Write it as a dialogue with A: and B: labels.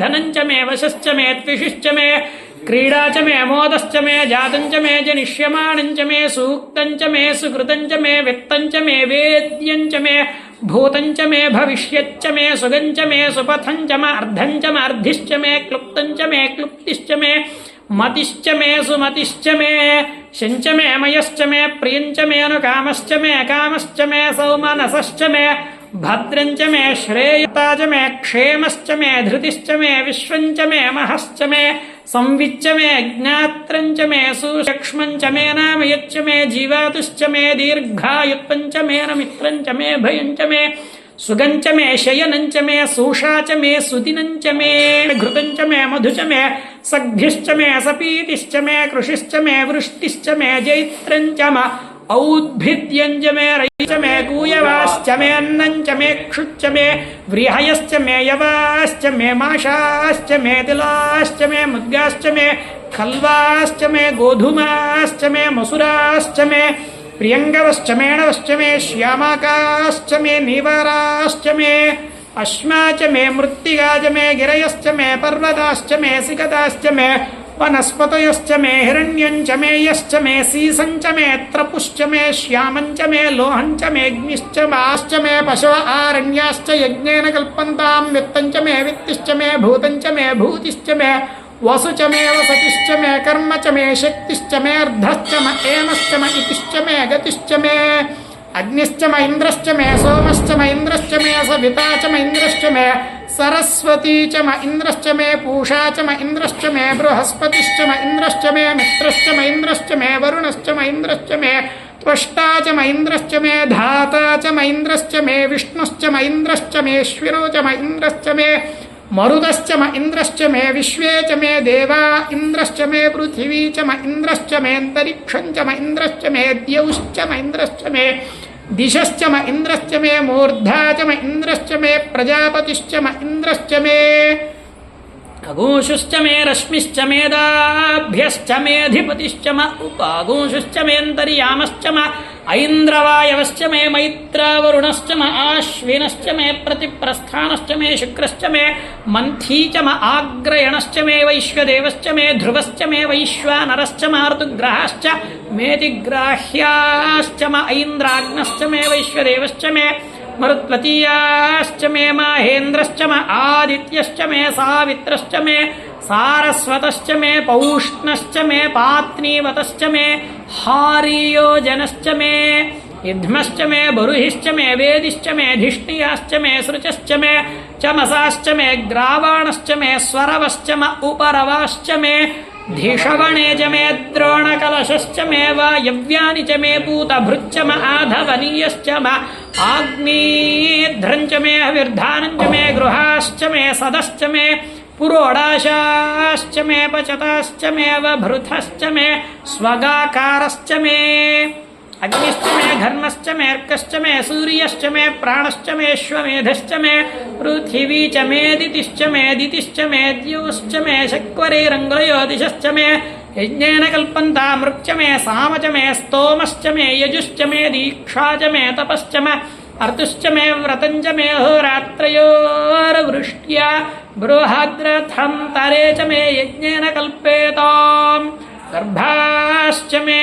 A: धनं च मे वशश्च मे त्विषिश्च मे क्रीडा च मे मोदश्च मे जातं च मे जनिष्यमाणं च मे सूक्तं च मे सुकृतं च मे वित्तं च मे वेद्यं च मे भूतं च मे भविष्यच्च मे सुगं च मे सुपथं च मे अर्धं च मे अर्धिश्च मे क्लुप्तं च मे क्लुप्तिश्च मे मतिश्च मे सुमतिश्च मे शञ्च मे मयश्च मे प्रियञ्च मे अनुकामश्च मे कामश्च मे सौमनसश्च मे भद्रञ्च मे श्रेयता च मे क्षेमश्च मे धृतिश्च मे विश्वञ्च मे महश्च मे संविच्च मे ज्ञात्रञ्च मे सुसूक्ष्मञ्च मे नामयच्च मे जीवातुश्च मे दीर्घायुत्वञ्च मे नमित्रञ्च मे भयञ्च मे सुगंच मे शयनंच मे सूषा च मे सुदिनंच मे घृतंच मे मधुच मे सग्भिश्च मे सपीतिश्च मे कृषिश्च मे वृष्टिश्च मे जैत्रञ्च मे औद्भिद्यञ्च मे रयिश्च मे कूयवाश्च मे अन्नञ्च मे क्षुच्च मे व्रीहयश्च मे यवाश्च मे माशाश्च मे तिलाश्च मे मुद्गाश्च मे खल्वाश्च मे गोधूमाश्च मे मसुराश्च मे प्रियंगवश्च मेणवश्च मे श्यामाकाश्च मे नीवाराश्च मे अश्मा च मे मृत्तिका च मे गिरयश्च मे पर्वताश्च मे सिकताश्च मे वनस्पतयश्च मे हिरण्यञ्च मे यश्च मे सीसञ्च मे त्रपुश्च मे श्यामञ्च मे लोहञ्च मे अग्निश्च माश्च मे पशव आरण्याश्च यज्ञेन कल्पन्तां वित्तञ्च मे वित्तिश्च मे भूतञ्च मे भूतिश्च मे वसु च मे वसतिश्च मे कर्म च मे शक्तिश्च मे अर्धश्च मे एमश्च मे इतिश्च मे गतिश्च मे अग्निश्च मे इन्द्रश्च मे सोमश्च मे इन्द्रश्च मे सविता च मे इन्द्रश्च मे सरस्वती च मे इन्द्रश्च मे पूषा च मे इन्द्रश्च मे बृहस्पतिश्च मे इन्द्रश्च मे मित्रश्च मे इन्द्रश्च मे वरुणश्च मे इन्द्रश्च मे त्वष्टा च मे इन्द्रश्च मे धाता च मे इन्द्रश्च मे विष्णुश्च मे इन्द्रश्च मे अश्विनो च मे इन्द्रश्च मे मरुदश्च म इन्द्रश्च मे विश्वे च मे देवा इन्द्रश्च मे पृथिवी च म इन्द्रश्च मे अन्तरिक्षञ्च म इन्द्रश्च मे द्यौश्च म इन्द्रश्च मे दिशश्च म इन्द्रश्च मे मूर्धा च म इन्द्रश्च मे प्रजापतिश्च म इन्द्रश्च मे अगुंशुश्च मे रश्मिश्च मेदाभ्यश्च मेऽधिपतिश्च म उपागुंशुश्च मे अन्तर्यामश्च म ऐन्द्रवायवश्च मे मैत्रावरुणश्च म आश्विनश्च मे प्रतिप्रस्थानश्च मे शुक्रश्च मे मन्थी च म आग्रयणश्च मे वैश्वदेवश्च मे ध्रुवश्च मे वैश्वानरश्च म ऋतुग्रहाश्च मेतिग्राह्याश्च म ऐन्द्राग्नश्च मे वैश्वदेवश्च मे मरुत्वतीयाश्च मे माहेन्द्रश्च मे आदित्यश्च मे सावित्रश्च मे सारस्वतश्च मे पौष्णश्च मे पात्नीवतश्च मे हारीयोजनश्च मे युध्मश्च मे बरुहिश्च मे वेदिश्च मे धिष्णियाश्च मे सृचश्च मे चमसाश्च मे ग्रावाणश्च मे स्वरवश्च मे उपरवाश्च मे धीषवणे च मे द्रोणकलशश्च मे वायव्यानि च मे पूतभृच्च मे आधवनीयश्च मे आग्नेध्रञ्च मे हविर्धानञ्च मे गृहाश्च मे सदश्च मे पुरोडाशाश्च मे पचताश्च मे वभृथश्च मे स्वगाकारश्च मे अग्निश्च मे घर्मश्च मे अर्कश्च मे सूर्यश्च मे प्राणश्च मे अश्वमेधश्च मे पृथिवी च मे दितिश्च मे दितिश्च मे द्योश्च मे शक्वरैरङ्गलयोदिशश्च मे यज्ञेन कल्पन्ता मृक्च मे साम च मे स्तोमश्च मे यजुश्च मे दीक्षा च मे तपश्च मे अर्तुश्च मे व्रतञ्च मे अहोरात्रयोर्वृष्ट्या बृहद्रथं तरे च मे यज्ञेन कल्पेताम् गर्भाश्च मे